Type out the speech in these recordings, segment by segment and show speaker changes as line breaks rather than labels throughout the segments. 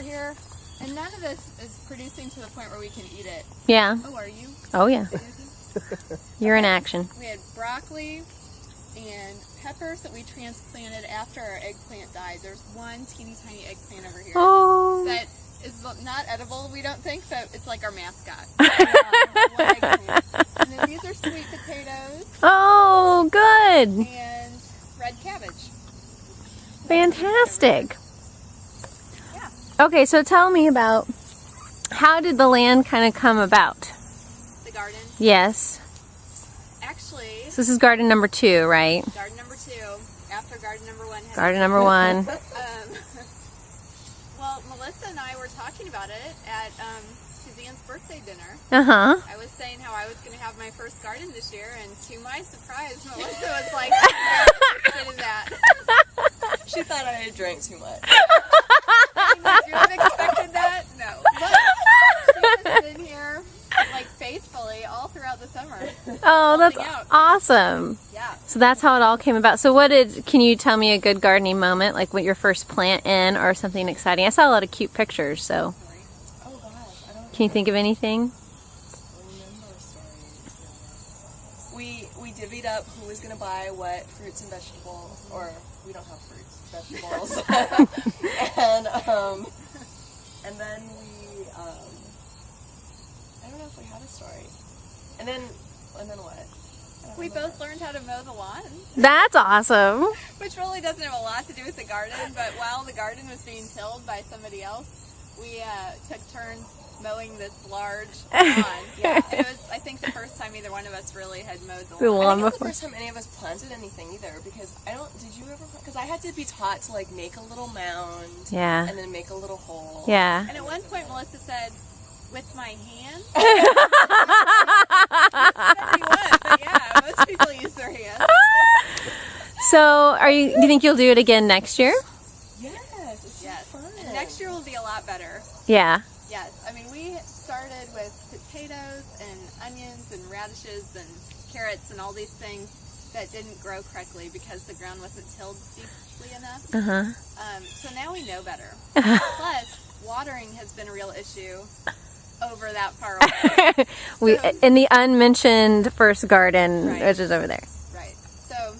here, and none of this is producing to the point where we can eat it.
Yeah.
Oh, are you?
Oh, yeah. You're in action.
We had broccoli and peppers that we transplanted after our eggplant died. There's one teeny tiny eggplant over here that is not edible, we don't think, so it's like our mascot. One eggplant. And then these are sweet potatoes.
Oh, good.
And red cabbage.
Fantastic.
Yeah.
Okay, so tell me about, how did the land kind of come about?
The garden?
Yes.
Actually,
So this is garden number 2, right?
garden number 2, after garden number 1.
Garden number 1.
Well, Melissa and I were talking about it at Suzanne's birthday dinner.
Uh-huh.
I was saying how I was going to have my first garden this year, and to my surprise, Melissa was like, I'm very interested in that.
She thought I had drank too much.
I mean, would you have expected that? No. But she has been here, like, faithfully all throughout the summer.
Oh, that's
Helping out.
awesome.
Yeah.
So that's how it all came about. So can you tell me a good gardening moment, like what your first plant in or something exciting? I saw a lot of cute pictures, so.
Oh gosh, I don't
Can you think of anything?
remember stories. We divvied up who was gonna buy what fruits and vegetables, or we don't have fruits, vegetables. and then we I don't know if we had a story. And then what?
We both learned how to mow the lawn,
That's awesome.
which really doesn't have a lot to do with the garden, but while the garden was being tilled by somebody else, we took turns mowing this large lawn. Yeah, and it was, I think, the first time either one of us really had mowed the
The
lawn.
I
lawn
think it's the
before.
first time any of us planted anything either, because did you ever, because I had to be taught to like make a little mound
Yeah.
and then make a little hole.
Yeah.
And at one point, Melissa said, "With my hands." But yeah, most people use their hands.
So do you think you'll do it again next year?
Yes, it's so
Yes.
fun.
And next year will be a lot better.
Yeah.
Yes. I mean, we started with potatoes and onions and radishes and carrots and all these things that didn't grow correctly because the ground wasn't tilled deeply enough.
Uh-huh.
So now we know better. Plus, watering has been a real issue over that far away.
In the unmentioned first garden,
Right.
which is over there.
Right. So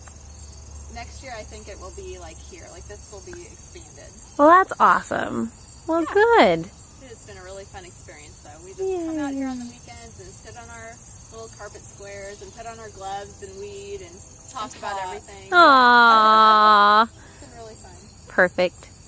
next year I think it will be like here. Like this will be expanded.
Well, that's awesome. Well,
Yeah.
good.
It's been a really fun experience though. We just come out here on the weekends and sit on our little carpet squares and put on our gloves and weed and talk about everything.
Aww.
It's been really fun.
Perfect.